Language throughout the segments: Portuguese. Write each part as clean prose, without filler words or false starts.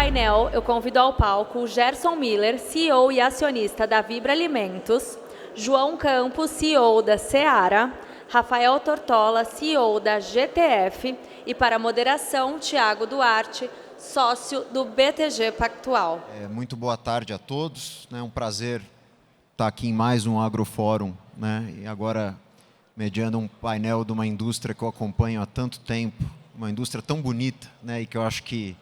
painel, eu convido ao palco o Gerson Miller, CEO e acionista da Vibra Alimentos, João Campos, CEO da Seara, Rafael Tortola, CEO da GTF, e para a moderação, Tiago Duarte, sócio do BTG Pactual. Muito boa tarde a todos. É um prazer estar aqui em mais um Agrofórum, né? E agora mediando um painel de uma indústria que eu acompanho há tanto tempo, uma indústria tão bonita, né? E que eu acho que,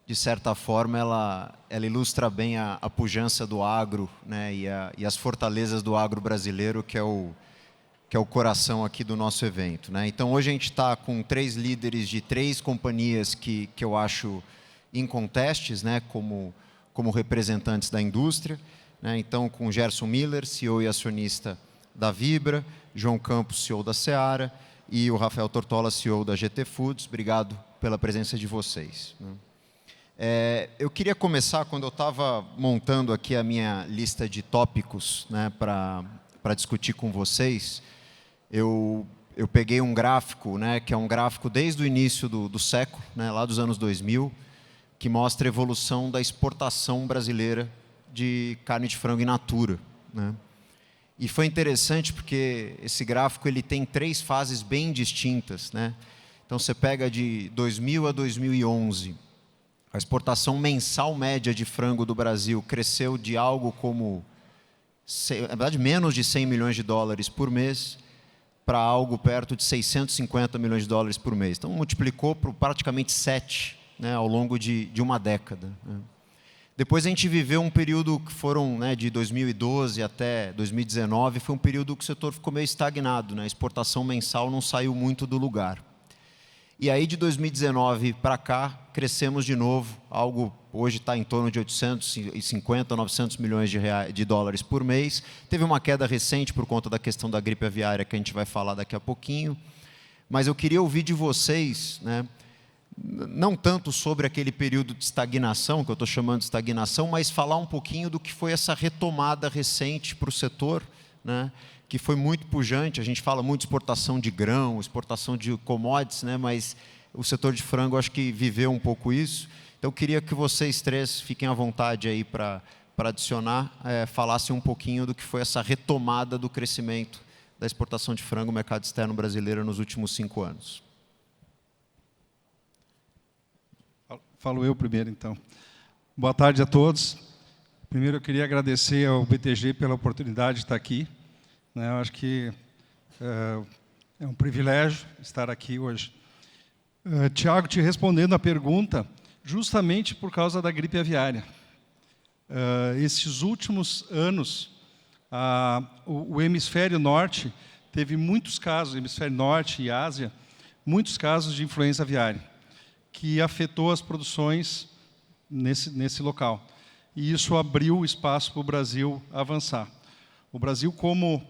de certa forma, ela ilustra bem a pujança do agro, né? E as fortalezas do agro brasileiro, que é o coração aqui do nosso evento, né? Então, hoje a gente está com 3 líderes de 3 companhias que eu acho incontestes, né? Como representantes da indústria, né? Então, com Gerson Miller, CEO e acionista da Vibra, João Campos, CEO da Seara, e o Rafael Tortola, CEO da GT Foods. Obrigado pela presença de vocês, né? Eu queria começar, quando eu estava montando aqui a minha lista de tópicos, né, para discutir com vocês, eu peguei um gráfico, né, que é um gráfico desde o início do século, né, lá dos anos 2000, que mostra a evolução da exportação brasileira de carne de frango in natura, né? E foi interessante porque esse gráfico ele tem 3 fases bem distintas, né? Então, você pega de 2000 a 2011, a exportação mensal média de frango do Brasil cresceu de algo como, na verdade, menos de 100 milhões de dólares por mês para algo perto de 650 milhões de dólares por mês. Então, multiplicou por praticamente 7, né, ao longo de uma década, né? Depois a gente viveu um período que foram, né, de 2012 até 2019, foi um período que o setor ficou meio estagnado, né? A exportação mensal não saiu muito do lugar. E aí, de 2019 para cá, crescemos de novo, algo hoje está em torno de 850, 900 milhões de dólares por mês. Teve uma queda recente por conta da questão da gripe aviária, que a gente vai falar daqui a pouquinho. Mas eu queria ouvir de vocês, né, não tanto sobre aquele período de estagnação, que eu estou chamando de estagnação, mas falar um pouquinho do que foi essa retomada recente para o setor, né, que foi muito pujante. A gente fala muito de exportação de grão, exportação de commodities, né, mas o setor de frango acho que viveu um pouco isso. Então, eu queria que vocês 3 fiquem à vontade aí para adicionar, falassem um pouquinho do que foi essa retomada do crescimento da exportação de frango no mercado externo brasileiro nos últimos 5 anos. Falo eu primeiro, então. Boa tarde a todos. Primeiro, eu queria agradecer ao BTG pela oportunidade de estar aqui, né? Eu acho que é um privilégio estar aqui hoje. Tiago, te respondendo a pergunta, justamente por causa da gripe aviária. Esses últimos anos, o hemisfério norte teve muitos casos, hemisfério norte e Ásia, muitos casos de influenza aviária, que afetou as produções nesse local. E isso abriu espaço para o Brasil avançar. O Brasil, como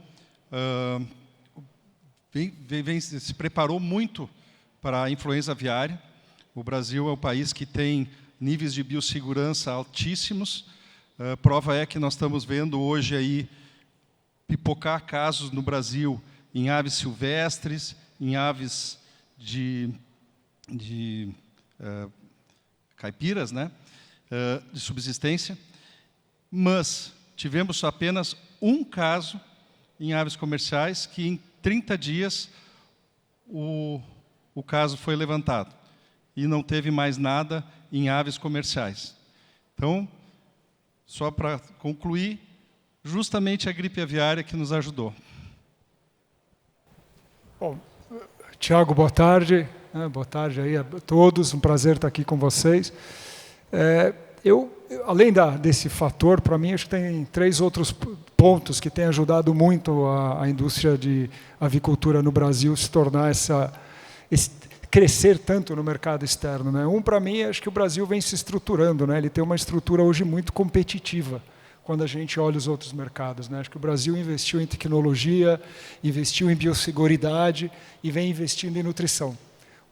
se preparou muito para a influenza aviária. O Brasil é o país que tem níveis de biossegurança altíssimos. Prova é que nós estamos vendo hoje aí pipocar casos no Brasil em aves silvestres, em aves de caipiras, né, de subsistência, mas tivemos apenas um caso em aves comerciais que em 30 dias o caso foi levantado e não teve mais nada em aves comerciais. Então, só para concluir, justamente a gripe aviária que nos ajudou. Bom, Tiago, boa tarde. Boa tarde aí a todos, um prazer estar aqui com vocês. Além desse fator, para mim, acho que tem 3 outros pontos que têm ajudado muito a indústria de avicultura no Brasil se tornar crescer tanto no mercado externo, né? Para mim, acho que o Brasil vem se estruturando, né? Ele tem uma estrutura hoje muito competitiva quando a gente olha os outros mercados, né? Acho que o Brasil investiu em tecnologia, investiu em biosseguridade e vem investindo em nutrição.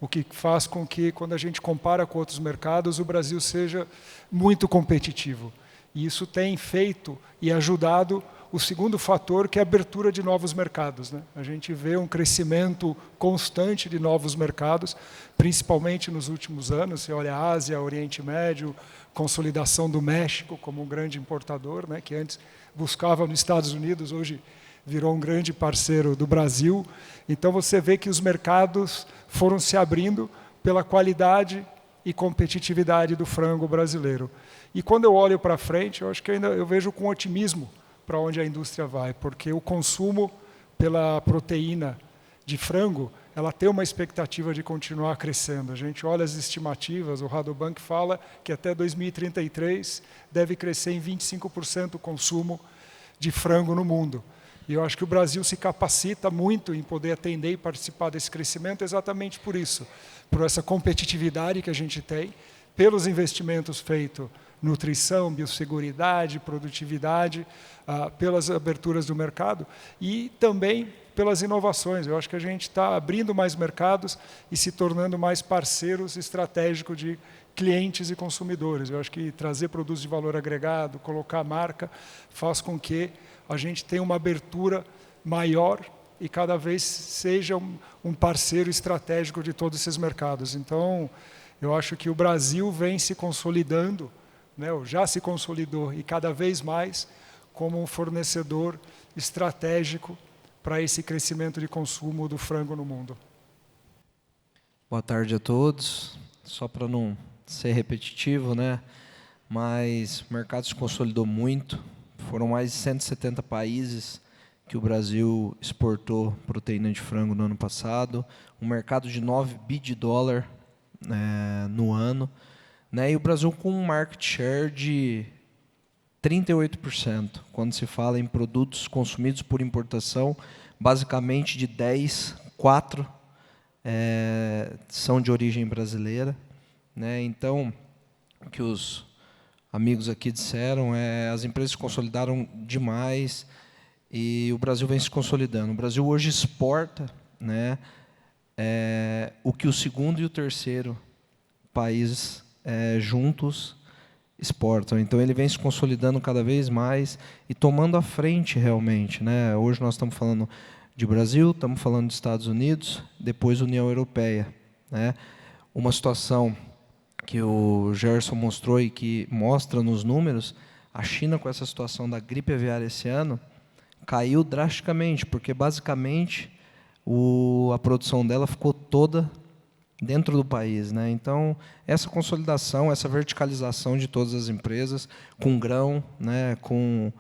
O que faz com que, quando a gente compara com outros mercados, o Brasil seja muito competitivo. E isso tem feito e ajudado o segundo fator, que é a abertura de novos mercados, né? A gente vê um crescimento constante de novos mercados, principalmente nos últimos anos. Você olha a Ásia, Oriente Médio, consolidação do México como um grande importador, né? Que antes buscava nos Estados Unidos, hoje virou um grande parceiro do Brasil. Então você vê que os mercados foram se abrindo pela qualidade e competitividade do frango brasileiro. E quando eu olho para frente, eu acho que eu vejo com otimismo para onde a indústria vai, porque o consumo pela proteína de frango, ela tem uma expectativa de continuar crescendo. A gente olha as estimativas, o Rabobank fala que até 2033 deve crescer em 25% o consumo de frango no mundo. E eu acho que o Brasil se capacita muito em poder atender e participar desse crescimento exatamente por isso, por essa competitividade que a gente tem, pelos investimentos feitos em nutrição, biosseguridade, produtividade, pelas aberturas do mercado e também pelas inovações. Eu acho que a gente está abrindo mais mercados e se tornando mais parceiros estratégicos de clientes e consumidores. Eu acho que trazer produtos de valor agregado, colocar marca, faz com que a gente tenha uma abertura maior e cada vez seja um parceiro estratégico de todos esses mercados. Então, eu acho que o Brasil vem se consolidando, né, ou já se consolidou, e cada vez mais como um fornecedor estratégico para esse crescimento de consumo do frango no mundo. Boa tarde a todos. Só para não ser repetitivo, né? Mas o mercado se consolidou muito. Foram mais de 170 países que o Brasil exportou proteína de frango no ano passado. Um mercado de 9 bi de dólar no ano. Né? E o Brasil com um market share de 38%, quando se fala em produtos consumidos por importação, basicamente de 10, 4 são de origem brasileira. Né? Então, o que os amigos aqui disseram, as empresas se consolidaram demais e o Brasil vem se consolidando. O Brasil hoje exporta, né, o que o segundo e o terceiro país juntos exportam. Então, ele vem se consolidando cada vez mais e tomando a frente realmente. Né? Hoje nós estamos falando de Brasil, estamos falando dos Estados Unidos, depois União Europeia. Né? Uma situação que o Gerson mostrou e que mostra nos números, a China, com essa situação da gripe aviária esse ano, caiu drasticamente, porque, basicamente, a produção dela ficou toda dentro do país. Né? Então, essa consolidação, essa verticalização de todas as empresas, com grão, né, com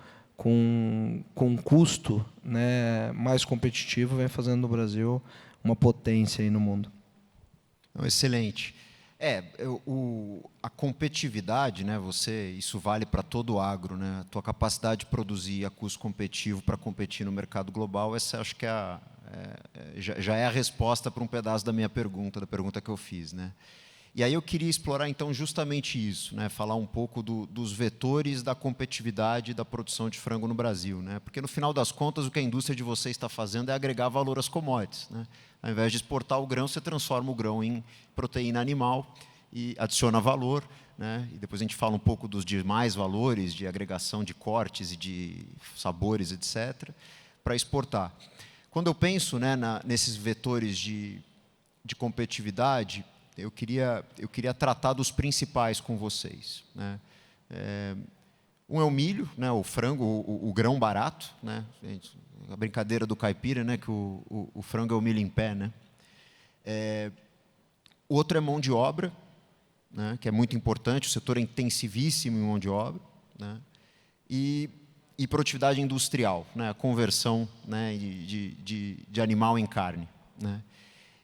custo, né, mais competitivo, vem fazendo do Brasil uma potência aí no mundo. Excelente. A competitividade, né, isso vale para todo o agro, né? A tua capacidade de produzir a custo competitivo para competir no mercado global, essa acho que já é a resposta para um pedaço da minha pergunta, da pergunta que eu fiz, né? E aí eu queria explorar então justamente isso, né? Falar um pouco dos vetores da competitividade da produção de frango no Brasil, né? Porque no final das contas o que a indústria de vocês está fazendo é agregar valor às commodities, né? Ao invés de exportar o grão, você transforma o grão em proteína animal e adiciona valor, né? E depois a gente fala um pouco dos demais valores de agregação de cortes e de sabores, etc., para exportar. Quando eu penso, né, nesses vetores de competitividade, eu queria tratar dos principais com vocês. Né? Um é o milho, né, o frango, o grão barato, né? A brincadeira do caipira, né, que o frango é o milho em pé. Né? O outro é mão de obra, né, que é muito importante, o setor é intensivíssimo em mão de obra. Né? E produtividade industrial, né, a conversão, né, de animal em carne. Né?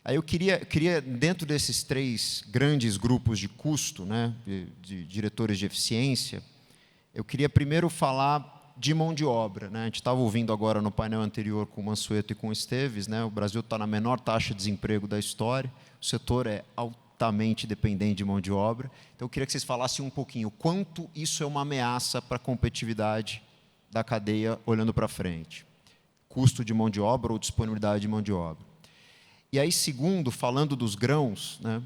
Aí eu queria, dentro desses 3 grandes grupos de custo, né, de diretores de eficiência, eu queria primeiro falar de mão de obra. Né? A gente estava ouvindo agora no painel anterior com o Mansueto e com o Esteves, né? O Brasil está na menor taxa de desemprego da história, o setor é altamente dependente de mão de obra. Então, eu queria que vocês falassem um pouquinho quanto isso é uma ameaça para a competitividade da cadeia olhando para frente. Custo de mão de obra ou disponibilidade de mão de obra. E aí, segundo, falando dos grãos, né,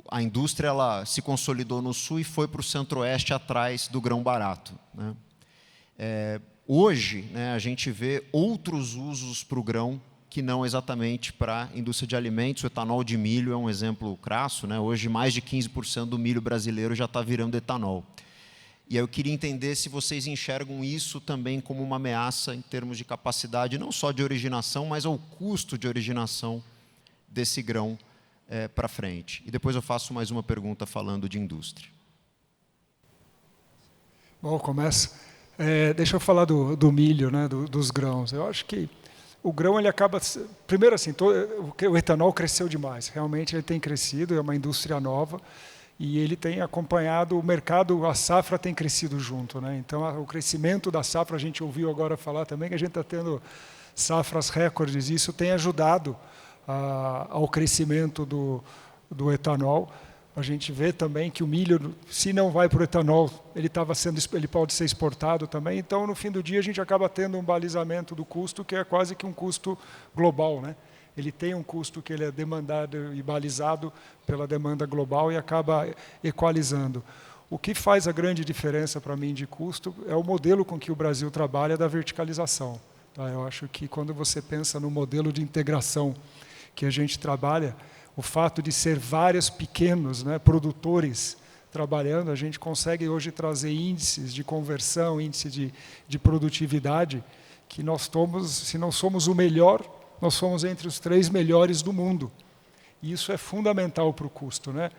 a indústria ela se consolidou no sul e foi para o centro-oeste atrás do grão barato, né? Hoje, né, a gente vê outros usos para o grão que não exatamente para a indústria de alimentos. O etanol de milho é um exemplo crasso, né? Hoje, mais de 15% do milho brasileiro já está virando etanol. E aí eu queria entender se vocês enxergam isso também como uma ameaça em termos de capacidade, não só de originação, mas ao custo de originação desse grão para frente. E depois eu faço mais uma pergunta falando de indústria. Bom, começa. Deixa eu falar do milho, né, dos grãos. Eu acho que o grão ele acaba... Primeiro, assim, o etanol cresceu demais. Realmente ele tem crescido, é uma indústria nova. E ele tem acompanhado o mercado, a safra tem crescido junto, né? Então, o crescimento da safra, a gente ouviu agora falar também que a gente está tendo safras recordes, e isso tem ajudado ao crescimento do etanol. A gente vê também que o milho, se não vai para o etanol, ele pode ser exportado também. Então, no fim do dia, a gente acaba tendo um balizamento do custo, que é quase que um custo global, né? Ele tem um custo que ele é demandado e balizado pela demanda global e acaba equalizando. O que faz a grande diferença para mim de custo é o modelo com que o Brasil trabalha da verticalização. Tá? Eu acho que quando você pensa no modelo de integração que a gente trabalha, o fato de ser vários pequenos, né, produtores trabalhando, a gente consegue hoje trazer índices de conversão, índice de produtividade, que nós somos, se não somos o melhor, nós somos entre os 3 melhores do mundo. E isso é fundamental para o custo, né?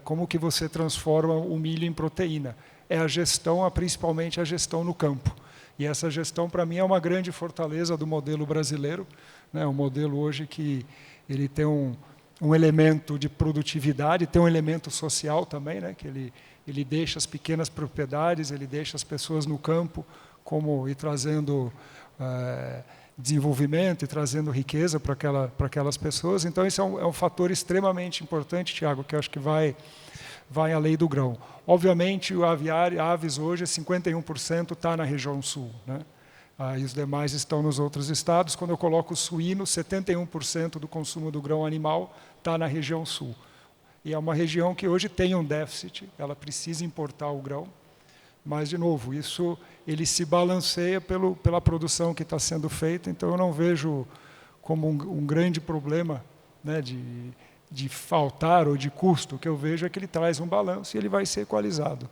Como que você transforma o milho em proteína? É a gestão, principalmente a gestão no campo. E essa gestão, para mim, é uma grande fortaleza do modelo brasileiro, né? Um modelo hoje que ele tem um elemento de produtividade, tem um elemento social também, né? Que ele deixa as pequenas propriedades, ele deixa as pessoas no campo, e trazendo desenvolvimento e trazendo riqueza para aquelas pessoas. Então, isso é um fator extremamente importante, Tiago, que eu acho que vai além do grão. Obviamente, o aves hoje, 51% está na região sul, né? E os demais estão nos outros estados. Quando eu coloco o suíno, 71% do consumo do grão animal está na região sul. E é uma região que hoje tem um déficit, ela precisa importar o grão. Mas, de novo, isso ele se balanceia pela produção que está sendo feita, então eu não vejo como um grande problema, né, de faltar ou de custo. O que eu vejo é que ele traz um balanço e ele vai ser equalizado.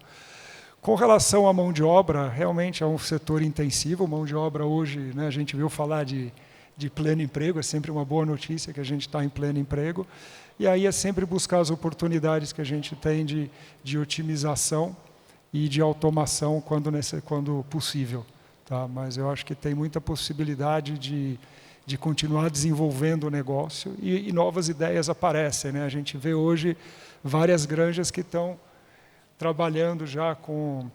Com relação à mão de obra, realmente é um setor intensivo. Mão de obra hoje, né, a gente viu falar de pleno emprego, é sempre uma boa notícia que a gente está em pleno emprego. E aí é sempre buscar as oportunidades que a gente tem de otimização e de automação quando possível. Tá? Mas eu acho que tem muita possibilidade de continuar desenvolvendo o negócio e novas ideias aparecem, né? A gente vê hoje várias granjas que estão trabalhando já com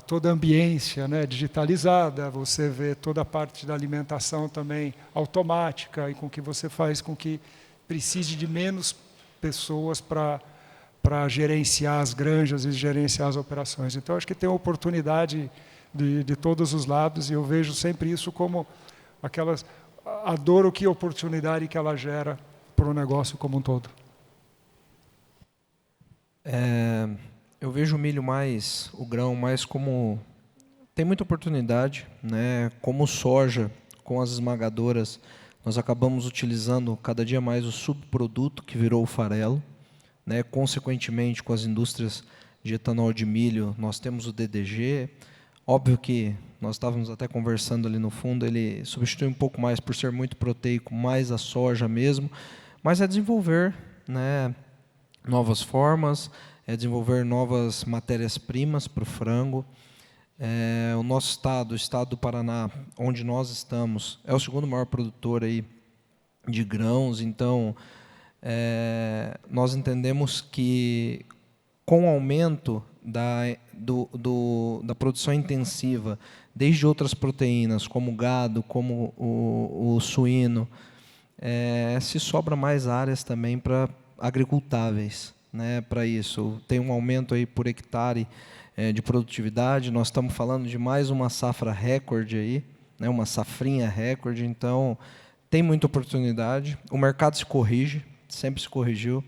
toda a ambiência, né, digitalizada. Você vê toda a parte da alimentação também automática e com que você faz com que precise de menos pessoas para gerenciar as granjas e gerenciar as operações. Então, acho que tem oportunidade de todos os lados, e eu vejo sempre isso como adoro que oportunidade que ela gera para o negócio como um todo. Eu vejo o grão mais como... Tem muita oportunidade, né? Como soja, com as esmagadoras, nós acabamos utilizando cada dia mais o subproduto que virou o farelo. Né? Consequentemente, com as indústrias de etanol de milho, nós temos o DDG. Óbvio que nós estávamos até conversando ali no fundo, ele substitui um pouco mais por ser muito proteico, mais a soja mesmo, mas é desenvolver, né, novas formas, é desenvolver novas matérias-primas para o frango. O nosso estado, o estado do Paraná, onde nós estamos, é o segundo maior produtor aí de grãos, então... nós entendemos que com o aumento da produção intensiva, desde outras proteínas, como o gado, como o suíno, se sobra mais áreas também para agricultáveis, né, para isso. Tem um aumento aí por hectare de produtividade, nós estamos falando de mais uma safra recorde aí, né, uma safrinha recorde, então tem muita oportunidade, o mercado se corrige, sempre se corrigiu.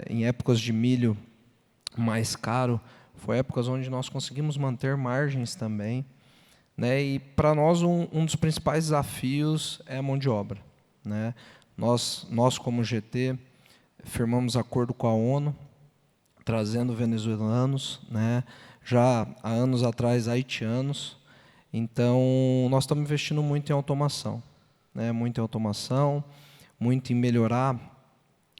Em épocas de milho mais caro, foi épocas onde nós conseguimos manter margens também, né? E para nós um dos principais desafios é a mão de obra, né? Nós como GT firmamos acordo com a ONU, trazendo venezuelanos, né? Já há anos atrás haitianos. Então nós estamos investindo muito em automação, né? Muito em automação, muito em melhorar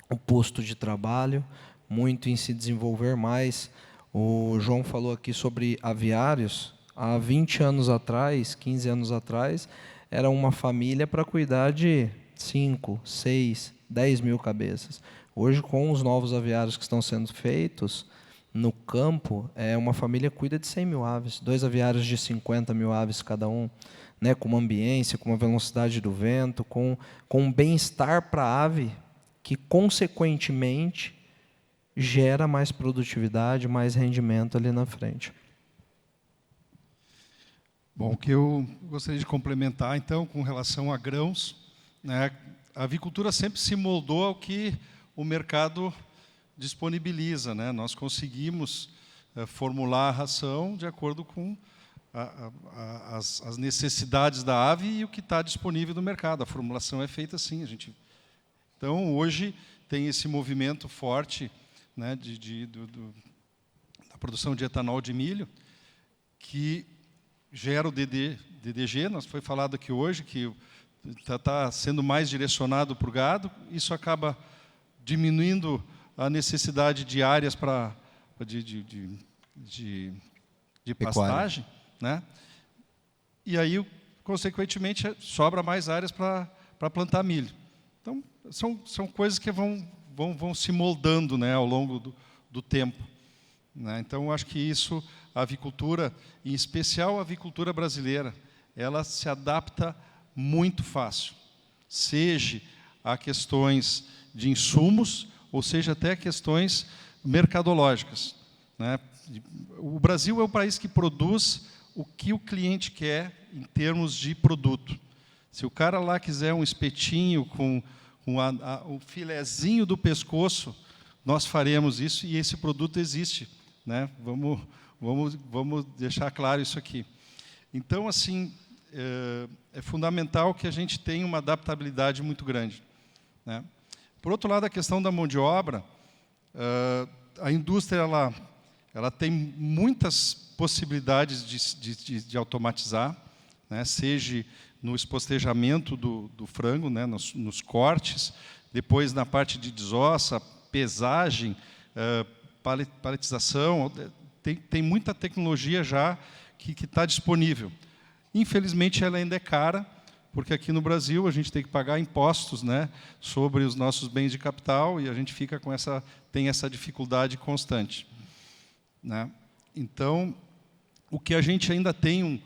o posto de trabalho, muito em se desenvolver mais. O João falou aqui sobre aviários. Há 20 anos atrás, 15 anos atrás, era uma família para cuidar de 5, 6, 10 mil cabeças. Hoje, com os novos aviários que estão sendo feitos no campo, uma família cuida de 100 mil aves, 2 aviários de 50 mil aves cada um, né, com uma ambiência, com uma velocidade do vento, com um bem-estar para a ave, que, consequentemente, gera mais produtividade, mais rendimento ali na frente. Bom, o que eu gostaria de complementar, então, com relação a grãos, né, a avicultura sempre se moldou ao que o mercado disponibiliza, né? Nós conseguimos formular a ração de acordo com as necessidades da ave e o que está disponível no mercado. A formulação é feita assim. Então, hoje, tem esse movimento forte, né, da produção de etanol de milho, que gera o DDG, foi falado aqui hoje, que está sendo mais direcionado para o gado. Isso acaba diminuindo a necessidade de áreas de pastagem, né? E aí, consequentemente, sobra mais áreas para plantar milho. Então, são coisas que vão se moldando, né, ao longo do tempo, né? Então, acho que isso, a avicultura, em especial a avicultura brasileira, ela se adapta muito fácil, seja a questões de insumos, ou seja, até questões mercadológicas, né? O Brasil é o país que produz o que o cliente quer em termos de produto. Se o cara lá quiser um espetinho com o filezinho do pescoço, nós faremos isso, e esse produto existe, né? Vamos deixar claro isso aqui. Então, assim, é fundamental que a gente tenha uma adaptabilidade muito grande, né? Por outro lado, a questão da mão de obra, a indústria ela tem muitas possibilidades de automatizar, né? Seja no espostejamento do frango, né? nos cortes, depois na parte de desossa, pesagem, paletização. Tem muita tecnologia já que está disponível. Infelizmente, ela ainda é cara, porque aqui no Brasil a gente tem que pagar impostos, né, sobre os nossos bens de capital, e a gente tem essa dificuldade constante, né? Então, o que a gente ainda tem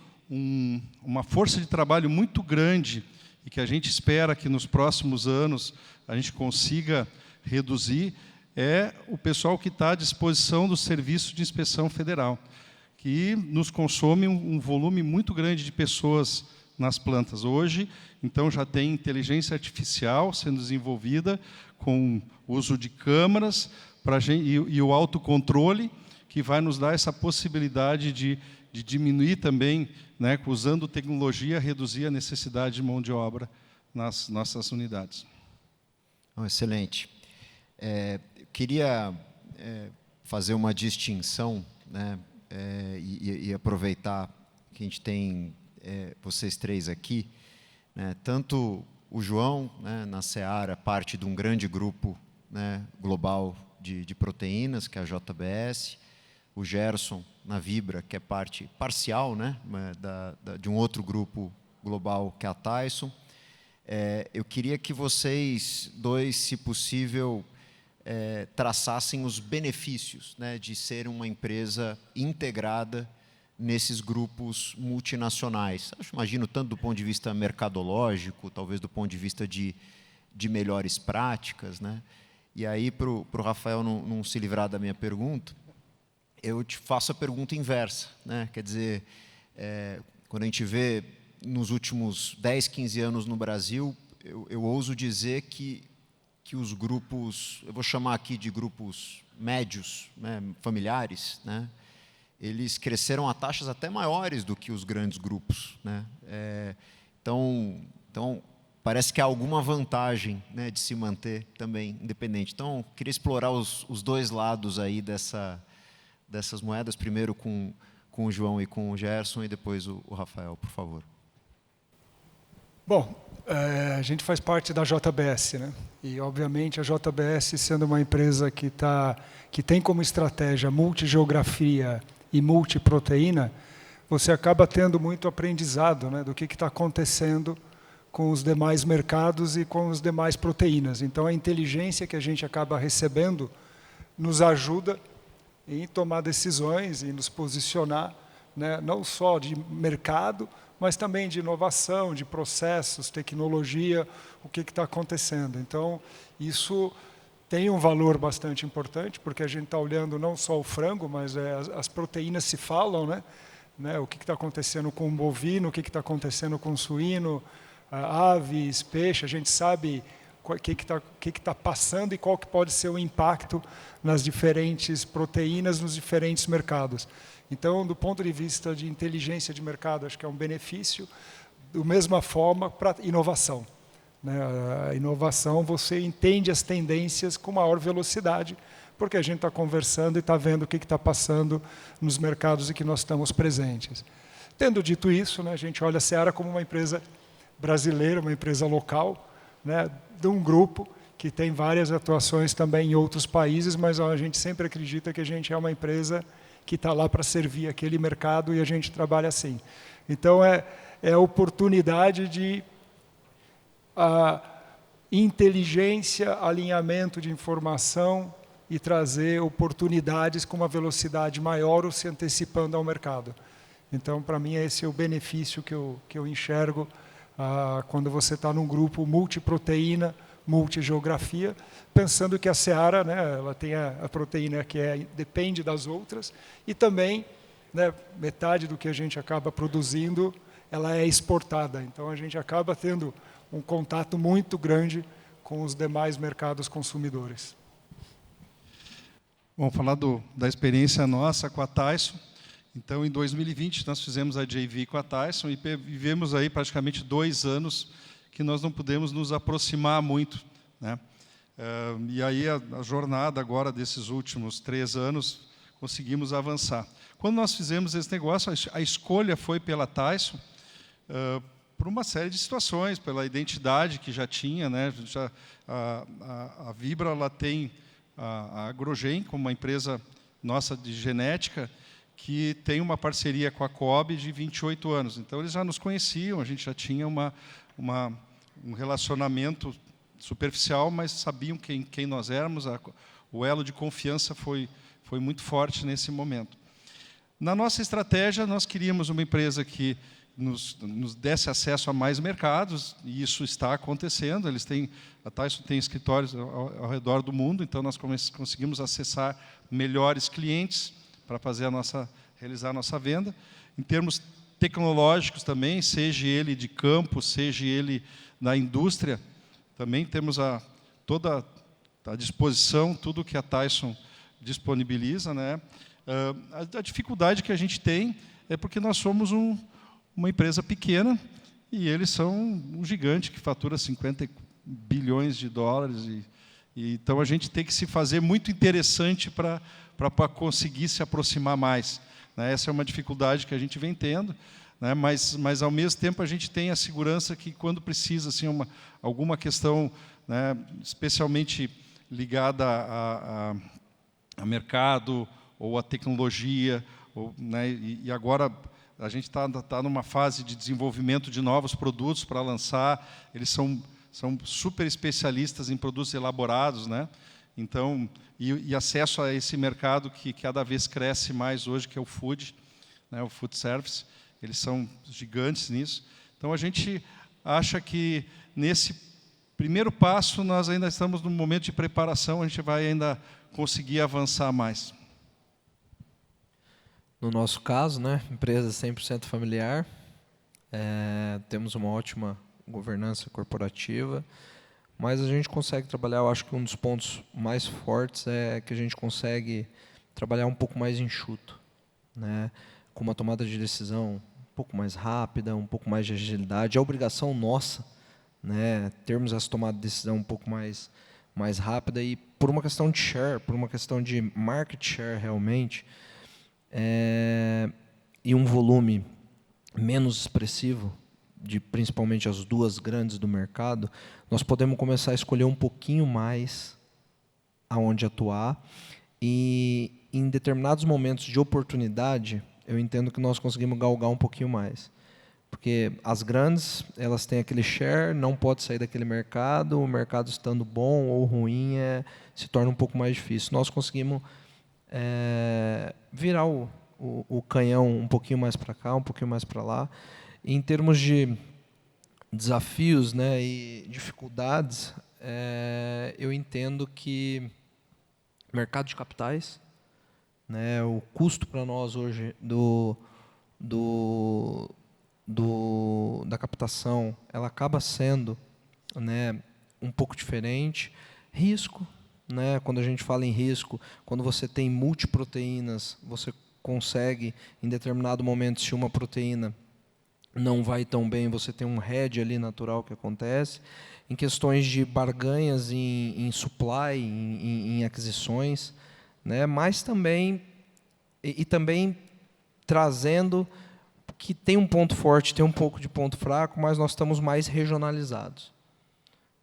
uma força de trabalho muito grande, e que a gente espera que nos próximos anos a gente consiga reduzir, é o pessoal que está à disposição do Serviço de Inspeção Federal, que nos consome um volume muito grande de pessoas nas plantas. Hoje, então, já tem inteligência artificial sendo desenvolvida com uso de câmaras e o autocontrole, que vai nos dar essa possibilidade de diminuir também, né, usando tecnologia, reduzir a necessidade de mão de obra nas nossas unidades. Excelente. Eu queria fazer uma distinção, né, e aproveitar que a gente tem vocês três aqui, né, tanto o João, né, na Seara, parte de um grande grupo, né, global de proteínas, que é a JBS, o Gerson, na Vibra, que é parte parcial, né, de um outro grupo global, que é a Tyson. Eu queria que vocês dois, se possível, traçassem os benefícios, né, de ser uma empresa integrada nesses grupos multinacionais. Imagino tanto do ponto de vista mercadológico, talvez do ponto de vista de melhores práticas, né? E aí, para o Rafael não se livrar da minha pergunta, eu te faço a pergunta inversa, né? Quer dizer, quando a gente vê nos últimos 10, 15 anos no Brasil, eu ouso dizer que que os grupos, eu vou chamar aqui de grupos médios, né, familiares, né, eles cresceram a taxas até maiores do que os grandes grupos, né? Então, parece que há alguma vantagem, né, de se manter também independente. Então, queria explorar os dois lados aí dessas moedas, primeiro com o João e com o Gerson, e depois o Rafael, por favor. Bom, a gente faz parte da JBS, né? E, obviamente, a JBS, sendo uma empresa que tem como estratégia multigeografia e multiproteína, você acaba tendo muito aprendizado, né, do que está acontecendo com os demais mercados e com as demais proteínas. Então, a inteligência que a gente acaba recebendo nos ajuda em tomar decisões e nos posicionar, né, não só de mercado, mas também de inovação, de processos, tecnologia, o que está acontecendo. Então, isso tem um valor bastante importante, porque a gente está olhando não só o frango, mas as proteínas se falam, né? O que está acontecendo com o bovino, o que está acontecendo com o suíno, aves, peixe, a gente sabe o que está passando e qual que pode ser o impacto nas diferentes proteínas, nos diferentes mercados. Então, do ponto de vista de inteligência de mercado, acho que é um benefício, da mesma forma para inovação. A inovação, você entende as tendências com maior velocidade, porque a gente está conversando e está vendo o que está passando nos mercados em que nós estamos presentes. Tendo dito isso, né, a gente olha a Seara como uma empresa brasileira, uma empresa local, né, de um grupo que tem várias atuações também em outros países, mas a gente sempre acredita que a gente é uma empresa que está lá para servir aquele mercado e a gente trabalha assim. Então, é a oportunidade de inteligência, alinhamento de informação e trazer oportunidades com uma velocidade maior ou se antecipando ao mercado. Então, para mim, esse é o benefício que eu enxergo quando você está num grupo multiproteína, multigeografia, pensando que a Seara, né, ela tem a proteína que depende das outras, e também, né, metade do que a gente acaba produzindo, ela é exportada. Então, a gente acaba tendo um contato muito grande com os demais mercados consumidores. Bom, falar da experiência nossa com a Tyson. Então, em 2020, nós fizemos a JV com a Tyson e vivemos aí praticamente 2 anos que nós não pudemos nos aproximar muito, né? E aí, a jornada agora desses últimos 3 anos, conseguimos avançar. Quando nós fizemos esse negócio, a escolha foi pela Tyson, por uma série de situações, pela identidade que já tinha, né? A Vibra, ela tem a Agrogen, como uma empresa nossa de genética, que tem uma parceria com a Cobb de 28 anos. Então, eles já nos conheciam, a gente já tinha um relacionamento superficial, mas sabiam quem nós éramos. O elo de confiança foi muito forte nesse momento. Na nossa estratégia, nós queríamos uma empresa que nos desse acesso a mais mercados, e isso está acontecendo. A Tyson tem escritórios ao redor do mundo, então nós conseguimos acessar melhores clientes para realizar a nossa venda. Em termos tecnológicos também, seja ele de campo, seja ele na indústria, também temos toda a disposição, tudo que a Tyson disponibiliza, né? A dificuldade que a gente tem é porque nós somos uma empresa pequena e eles são um gigante que fatura 50 bilhões de dólares. E então, a gente tem que se fazer muito interessante para conseguir se aproximar mais, né? Essa é uma dificuldade que a gente vem tendo, né? Mas, ao mesmo tempo, a gente tem a segurança que, quando precisa, assim, alguma questão, né, especialmente ligada a mercado ou a tecnologia, né, e agora a gente está numa fase de desenvolvimento de novos produtos para lançar. Eles são super especialistas em produtos elaborados, né? Então, e acesso a esse mercado que cada vez cresce mais hoje, que é o food, né, o food service. Eles são gigantes nisso. Então, a gente acha que, nesse primeiro passo, nós ainda estamos num momento de preparação, a gente vai ainda conseguir avançar mais. No nosso caso, né, empresa 100% familiar, temos uma ótima governança corporativa, mas a gente consegue trabalhar, eu acho que um dos pontos mais fortes é que a gente consegue trabalhar um pouco mais enxuto, né? Com uma tomada de decisão um pouco mais rápida, um pouco mais de agilidade. É obrigação nossa, né, termos essa tomada de decisão um pouco mais rápida, e por uma questão de share, por uma questão de market share realmente, e um volume menos expressivo, de principalmente as duas grandes do mercado, nós podemos começar a escolher um pouquinho mais aonde atuar, e em determinados momentos de oportunidade, eu entendo que nós conseguimos galgar um pouquinho mais. Porque as grandes, elas têm aquele share, não pode sair daquele mercado, o mercado estando bom ou ruim se torna um pouco mais difícil. Nós conseguimos virar o canhão um pouquinho mais para cá, um pouquinho mais para lá. Em termos de desafios, né, e dificuldades, eu entendo que mercado de capitais, né, o custo para nós hoje da captação, ela acaba sendo, né, um pouco diferente. Risco, né, quando a gente fala em risco, quando você tem multiproteínas, você consegue, em determinado momento, se uma proteína não vai tão bem, você tem um hedge ali natural que acontece. Em questões de barganhas em supply, em aquisições, né, mas também, e também trazendo que tem um ponto forte, tem um pouco de ponto fraco, mas nós estamos mais regionalizados,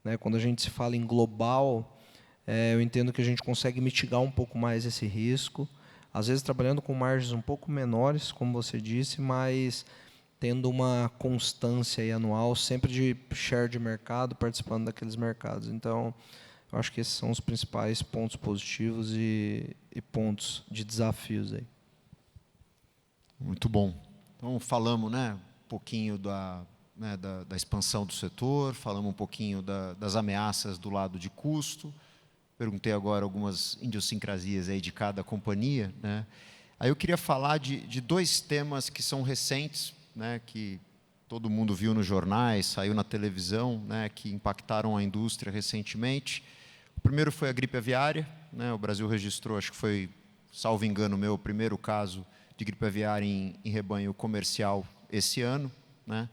né? Quando a gente se fala em global, eu entendo que a gente consegue mitigar um pouco mais esse risco, às vezes trabalhando com margens um pouco menores, como você disse, mas tendo uma constância aí anual, sempre de share de mercado, participando daqueles mercados. Então, eu acho que esses são os principais pontos positivos e pontos de desafios aí. Muito bom. Então, falamos, né, um pouquinho da expansão do setor, falamos um pouquinho das ameaças do lado de custo, perguntei agora algumas idiosincrasias aí de cada companhia, né? Aí eu queria falar de dois temas que são recentes, né, que todo mundo viu nos jornais, saiu na televisão, né, que impactaram a indústria recentemente. O primeiro foi a gripe aviária, né? O Brasil registrou, acho que foi, salvo engano meu, o primeiro caso de gripe aviária em rebanho comercial esse ano, né?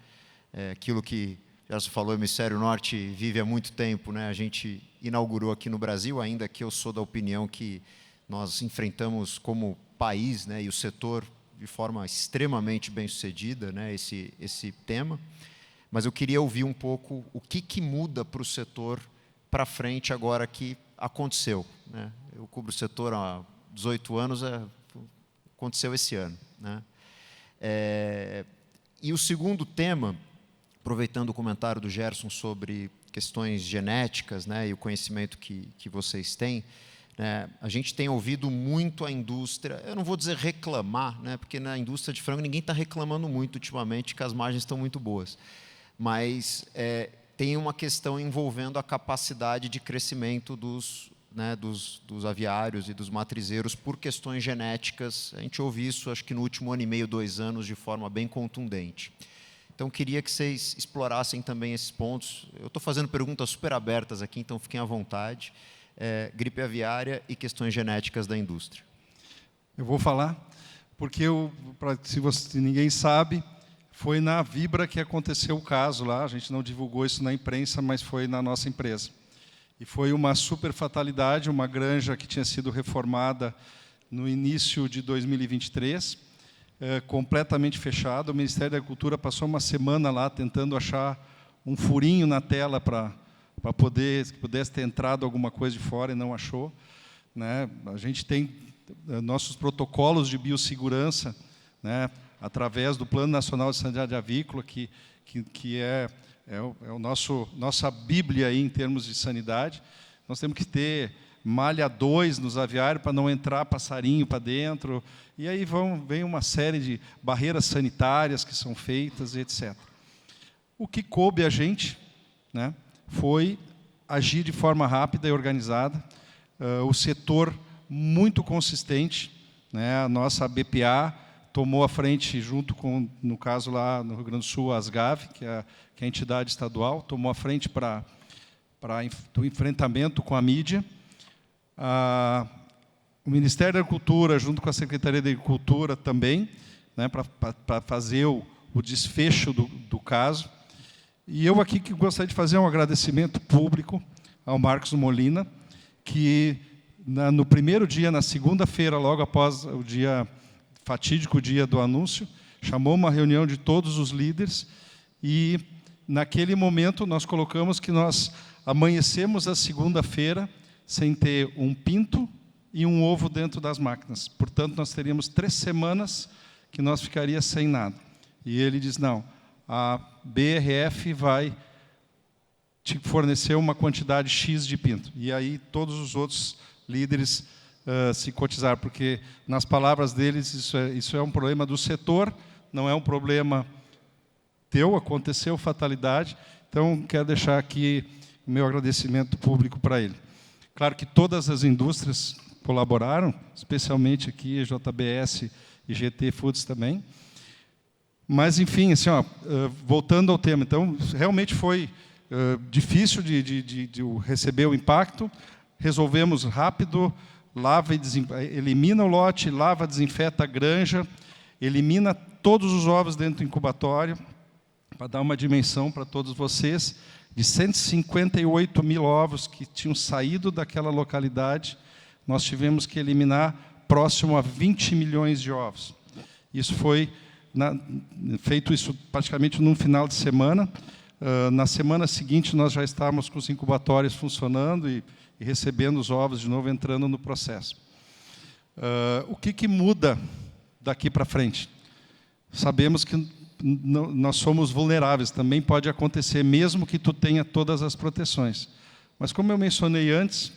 Aquilo que já se falou, o Hemisfério Norte vive há muito tempo, né? A gente inaugurou aqui no Brasil, ainda que eu sou da opinião que nós enfrentamos como país, né, e o setor de forma extremamente bem-sucedida, né, esse tema. Mas eu queria ouvir um pouco o que muda para o setor para frente agora que aconteceu, né? Eu cubro o setor há 18 anos, aconteceu esse ano, né? E o segundo tema, aproveitando o comentário do Gerson sobre questões genéticas, né, e o conhecimento que vocês têm, né, a gente tem ouvido muito a indústria, eu não vou dizer reclamar, né, porque na indústria de frango ninguém está reclamando muito ultimamente, que as margens estão muito boas, mas tem uma questão envolvendo a capacidade de crescimento dos aviários e dos matrizeiros por questões genéticas. A gente ouve isso, acho que no último ano e meio, 2 anos, de forma bem contundente. Então, queria que vocês explorassem também esses pontos. Eu estou fazendo perguntas super abertas aqui, então fiquem à vontade. Gripe aviária e questões genéticas da indústria. Eu vou falar, porque se ninguém sabe, foi na Vibra que aconteceu o caso lá. A gente não divulgou isso na imprensa, mas foi na nossa empresa. E foi uma super fatalidade, uma granja que tinha sido reformada no início de 2023, completamente fechada. O Ministério da Agricultura passou uma semana lá tentando achar um furinho na tela para que pudesse ter entrado alguma coisa de fora e não achou, né? A gente tem nossos protocolos de biossegurança, né, através do Plano Nacional de Sanidade Avícola, que é o nossa Bíblia aí em termos de sanidade. Nós temos que ter malha 2 nos aviários para não entrar passarinho para dentro. E aí vem uma série de barreiras sanitárias que são feitas, etc. O que coube a gente, né, foi agir de forma rápida e organizada. O setor muito consistente, né, a nossa BPA tomou a frente junto com, no caso lá no Rio Grande do Sul, a Asgav, que é a entidade estadual, tomou a frente para do enfrentamento com a mídia. O Ministério da Agricultura, junto com a Secretaria da Agricultura também, né, para fazer o desfecho do caso. E eu aqui que gostaria de fazer um agradecimento público ao Marcos Molina, que no primeiro dia, na segunda-feira, logo após o fatídico dia do anúncio, chamou uma reunião de todos os líderes e, naquele momento, nós colocamos que nós amanhecemos a segunda-feira sem ter um pinto e um ovo dentro das máquinas. Portanto, nós teríamos 3 semanas que nós ficaríamos sem nada. E ele diz, não, a BRF vai te fornecer uma quantidade X de pinto. E aí todos os outros líderes se cotizaram, porque, nas palavras deles, isso é um problema do setor, não é um problema teu, aconteceu fatalidade. Então, quero deixar aqui o meu agradecimento público para ele. Claro que todas as indústrias colaboraram, especialmente aqui a JBS e GT Foods também. Mas, enfim, assim, voltando ao tema, então, realmente foi difícil de receber o impacto, resolvemos rápido, lava e elimina o lote, lava, desinfeta a granja, elimina todos os ovos dentro do incubatório, para dar uma dimensão para todos vocês, de 158 mil ovos que tinham saído daquela localidade, nós tivemos que eliminar próximo a 20 milhões de ovos. Isso foi feito isso praticamente num final de semana. Na semana seguinte, nós já estávamos com os incubatórios funcionando e recebendo os ovos de novo, entrando no processo. O que muda daqui para frente? Sabemos que nós somos vulneráveis, também pode acontecer, mesmo que tu tenha todas as proteções. Mas, como eu mencionei antes,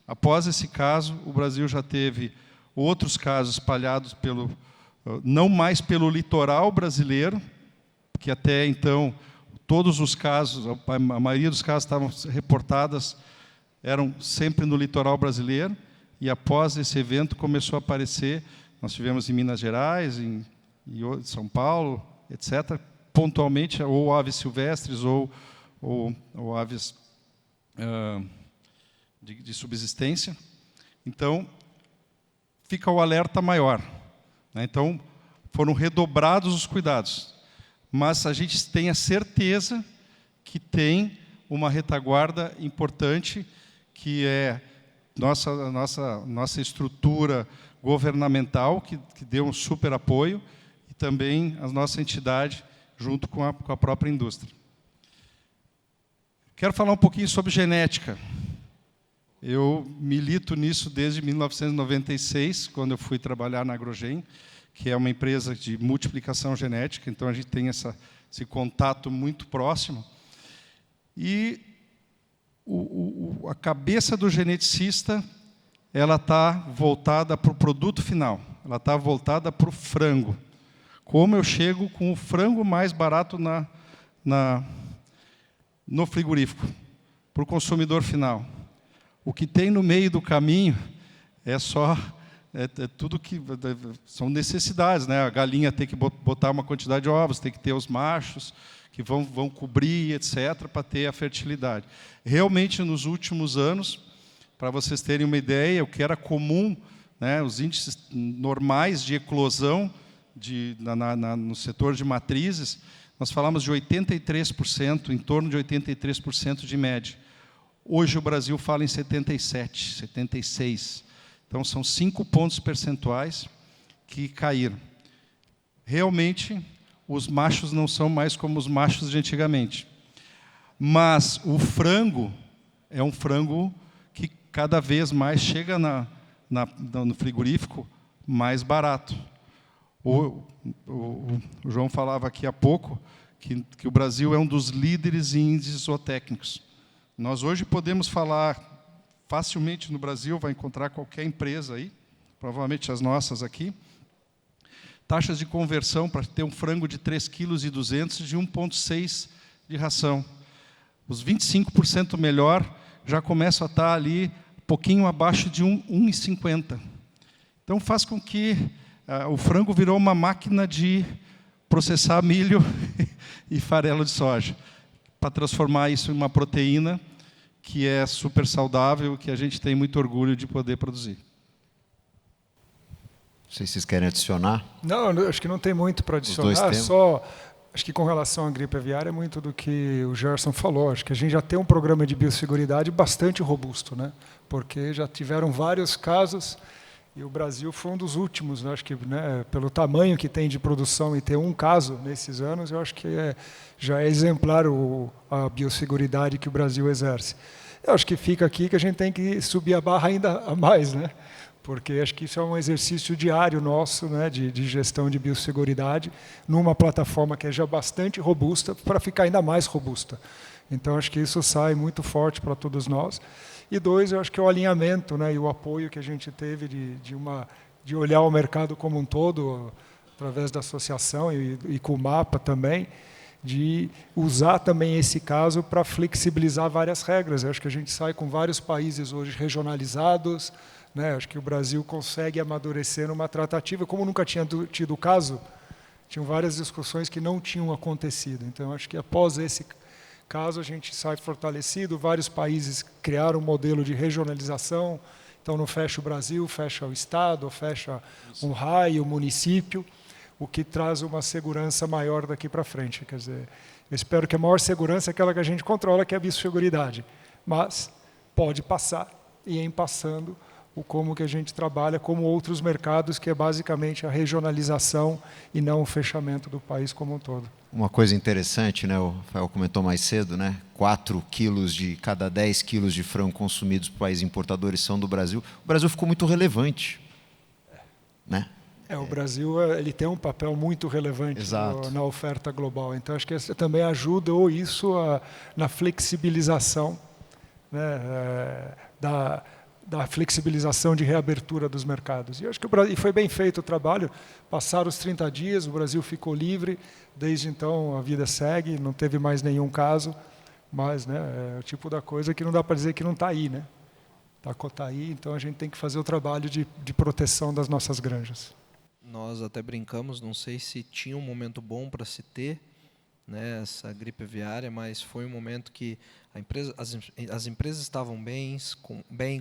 após esse caso, o Brasil já teve outros casos espalhados não mais pelo litoral brasileiro, que até então todos os casos, a maioria dos casos estavam reportadas, eram sempre no litoral brasileiro, e após esse evento começou a aparecer, nós tivemos em Minas Gerais, em São Paulo, etc., pontualmente, ou aves silvestres, ou aves de subsistência. Então, fica o alerta maior. Então, foram redobrados os cuidados. Mas a gente tem a certeza que tem uma retaguarda importante, que é nossa estrutura governamental, que deu um super apoio, e também a nossa entidade, junto com a própria indústria. Quero falar um pouquinho sobre genética. Eu milito nisso desde 1996, quando eu fui trabalhar na Agrogen, que é uma empresa de multiplicação genética, então a gente tem esse contato muito próximo. E a cabeça do geneticista, ela está voltada para o produto final, ela está voltada para o frango. Como eu chego com o frango mais barato no frigorífico, para o consumidor final. O que tem no meio do caminho é tudo que são necessidades, né? A galinha tem que botar uma quantidade de ovos, tem que ter os machos que vão cobrir, etc., para ter a fertilidade. Realmente, nos últimos anos, para vocês terem uma ideia, o que era comum, né, os índices normais de eclosão no setor de matrizes, nós falamos de 83%, em torno de 83% de média. Hoje o Brasil fala em 77%, 76%. Então, são 5 pontos percentuais que caíram. Realmente, os machos não são mais como os machos de antigamente. Mas o frango é um frango que cada vez mais chega no frigorífico mais barato. O João falava aqui há pouco que o Brasil é um dos líderes em índices zootécnicos. Nós hoje podemos falar facilmente no Brasil, vai encontrar qualquer empresa aí, provavelmente as nossas aqui, taxas de conversão para ter um frango de 3,2 kg de 1,6 de ração. Os 25% melhor já começam a estar ali um pouquinho abaixo de 1,50. Então faz com que o frango virou uma máquina de processar milho e farelo de soja, para transformar isso em uma proteína que é super saudável, que a gente tem muito orgulho de poder produzir. Não sei se vocês querem adicionar. Não, acho que não tem muito para adicionar, só acho que com relação à gripe aviária é muito do que o Gerson falou. Acho que a gente já tem um programa de biosseguridade bastante robusto, né? Porque já tiveram vários casos e o Brasil foi um dos últimos, né? Acho que, né, pelo tamanho que tem de produção e ter um caso nesses anos, eu acho que já é exemplar a biosseguridade que o Brasil exerce. Eu acho que fica aqui que a gente tem que subir a barra ainda a mais, né? Porque acho que isso é um exercício diário nosso, né, de gestão de biosseguridade, numa plataforma que é já bastante robusta, para ficar ainda mais robusta. Então, acho que isso sai muito forte para todos nós. E dois, eu acho que é o alinhamento, né, e o apoio que a gente teve de olhar o mercado como um todo, através da associação e com o MAPA também, de usar também esse caso para flexibilizar várias regras. Eu acho que a gente sai com vários países hoje regionalizados, né? Acho que o Brasil consegue amadurecer numa tratativa, como nunca tinha tido caso, tinham várias discussões que não tinham acontecido. Então, acho que após esse caso, a gente sai fortalecido, vários países criaram um modelo de regionalização, então não fecha o Brasil, fecha o Estado, fecha um raio, o município, o que traz uma segurança maior daqui para frente. Quer dizer, eu espero que a maior segurança é aquela que a gente controla, que é a biosseguridade, mas pode passar, e em passando, o como que a gente trabalha, como outros mercados, que é basicamente a regionalização e não o fechamento do país como um todo. Uma coisa interessante, né, o Rafael comentou mais cedo, né, 4 quilos de cada 10 quilos de frango consumidos por países importadores são do Brasil. O Brasil ficou muito relevante, né? O Brasil ele tem um papel muito relevante na oferta global. Então, acho que também ajudou isso na flexibilização, né, da flexibilização de reabertura dos mercados. E acho que e foi bem feito o trabalho. Passaram os 30 dias, o Brasil ficou livre. Desde então, a vida segue, não teve mais nenhum caso. Mas, né, é o tipo da coisa que não dá para dizer que não está aí, né? Está aí, então a gente tem que fazer o trabalho de proteção das nossas granjas. Nós até brincamos, não sei se tinha um momento bom para se ter, né, essa gripe aviária, mas foi um momento que as empresas estavam bem,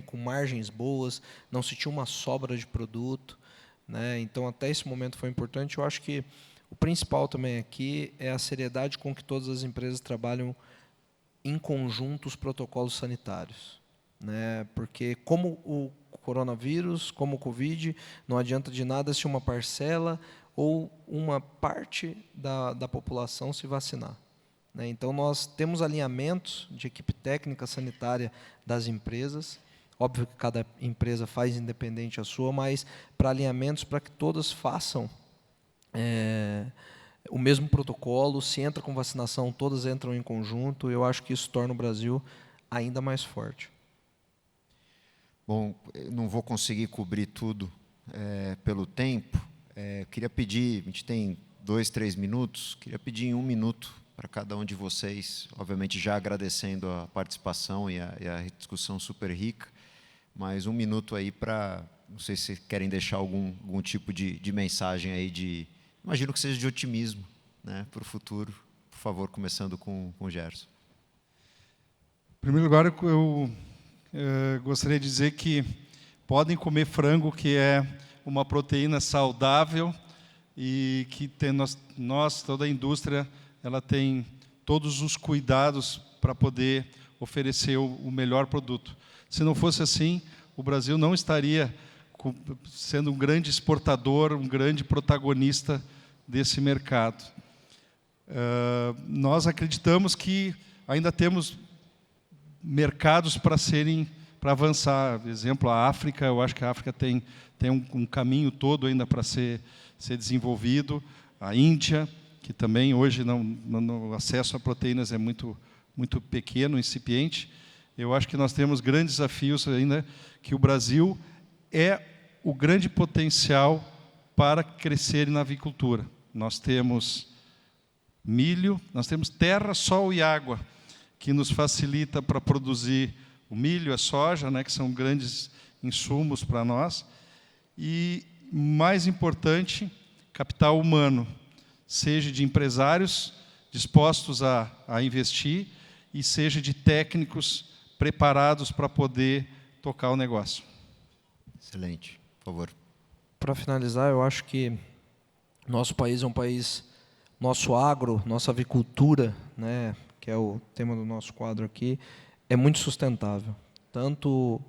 com margens boas, não se tinha uma sobra de produto, né, então até esse momento foi importante. Eu acho que o principal também aqui é a seriedade com que todas as empresas trabalham em conjunto os protocolos sanitários, né, porque como o coronavírus, como o Covid, não adianta de nada se uma parcela ou uma parte da população se vacinar, né? Então, nós temos alinhamentos de equipe técnica sanitária das empresas, óbvio que cada empresa faz independente a sua, mas para alinhamentos para que todas façam o mesmo protocolo, se entra com vacinação, todas entram em conjunto. Eu acho que isso torna o Brasil ainda mais forte. Bom, eu não vou conseguir cobrir tudo pelo tempo. Queria pedir, a gente tem 2, 3 minutos, queria pedir em 1 minuto para cada um de vocês, obviamente já agradecendo a participação e a discussão super rica, mas 1 minuto aí para, não sei se querem deixar algum tipo de mensagem aí imagino que seja de otimismo, né, para o futuro. Por favor, começando com o Gerson. Em primeiro lugar, eu gostaria de dizer que podem comer frango, que é uma proteína saudável e que toda a indústria, ela tem todos os cuidados para poder oferecer o melhor produto. Se não fosse assim, o Brasil não estaria sendo um grande exportador, um grande protagonista desse mercado. Nós acreditamos que ainda temos mercados para avançar. Por exemplo, a África, eu acho que a África tem um caminho todo ainda para ser desenvolvido. A Índia, que também hoje o acesso a proteínas é muito, muito pequeno, incipiente. Eu acho que nós temos grandes desafios ainda, que o Brasil é o grande potencial para crescer na avicultura. Nós temos milho, nós temos terra, sol e água, que nos facilita para produzir o milho, a soja, né, que são grandes insumos para nós. E, mais importante, capital humano, seja de empresários dispostos a investir e seja de técnicos preparados para poder tocar o negócio. Excelente. Por favor. Para finalizar, eu acho que nosso país é um país, nosso agro, nossa avicultura, né, que é o tema do nosso quadro aqui, é muito sustentável, tanto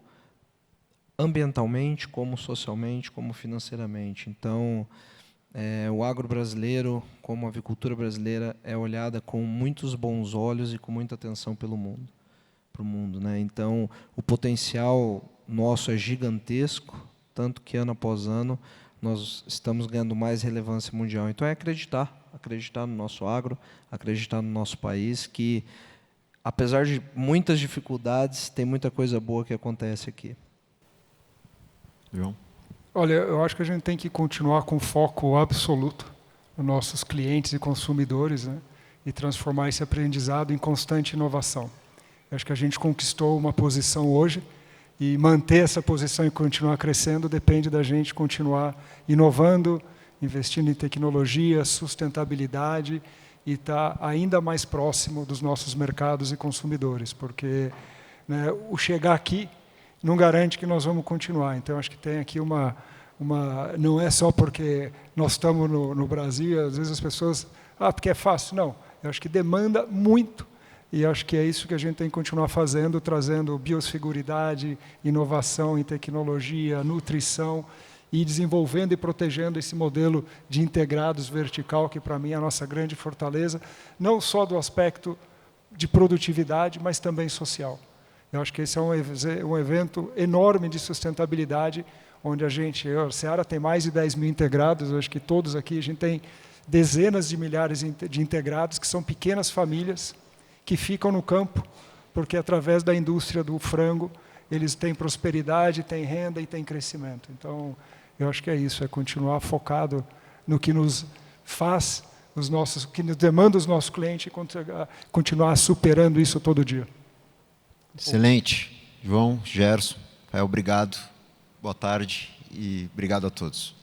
ambientalmente, como socialmente, como financeiramente. Então, o agro brasileiro, como a avicultura brasileira, é olhada com muitos bons olhos e com muita atenção para o mundo, né? Então, o potencial nosso é gigantesco, tanto que ano após ano nós estamos ganhando mais relevância mundial. Então, é acreditar no nosso agro, acreditar no nosso país, que, apesar de muitas dificuldades, tem muita coisa boa que acontece aqui. João? Olha, eu acho que a gente tem que continuar com foco absoluto nos nossos clientes e consumidores, né? E transformar esse aprendizado em constante inovação. Eu acho que a gente conquistou uma posição hoje e manter essa posição e continuar crescendo depende da gente continuar inovando, investindo em tecnologia, sustentabilidade e estar ainda mais próximo dos nossos mercados e consumidores, porque, né, o chegar aqui não garante que nós vamos continuar. Então, acho que tem aqui não é só porque nós estamos no Brasil, às vezes as pessoas, porque é fácil. Não, eu acho que demanda muito, e acho que é isso que a gente tem que continuar fazendo, trazendo biosseguridade, inovação em tecnologia, nutrição, e desenvolvendo e protegendo esse modelo de integrados vertical, que para mim é a nossa grande fortaleza, não só do aspecto de produtividade, mas também social. Eu acho que esse é um evento enorme de sustentabilidade, onde a Seara tem mais de 10 mil integrados, eu acho que todos aqui, a gente tem dezenas de milhares de integrados, que são pequenas famílias que ficam no campo, porque através da indústria do frango, eles têm prosperidade, têm renda e têm crescimento. Então, eu acho que é isso, é continuar focado no que nos faz, que nos demanda os nossos clientes, e continuar superando isso todo dia. Excelente. João, Gerson, Rafael, obrigado. Boa tarde e obrigado a todos.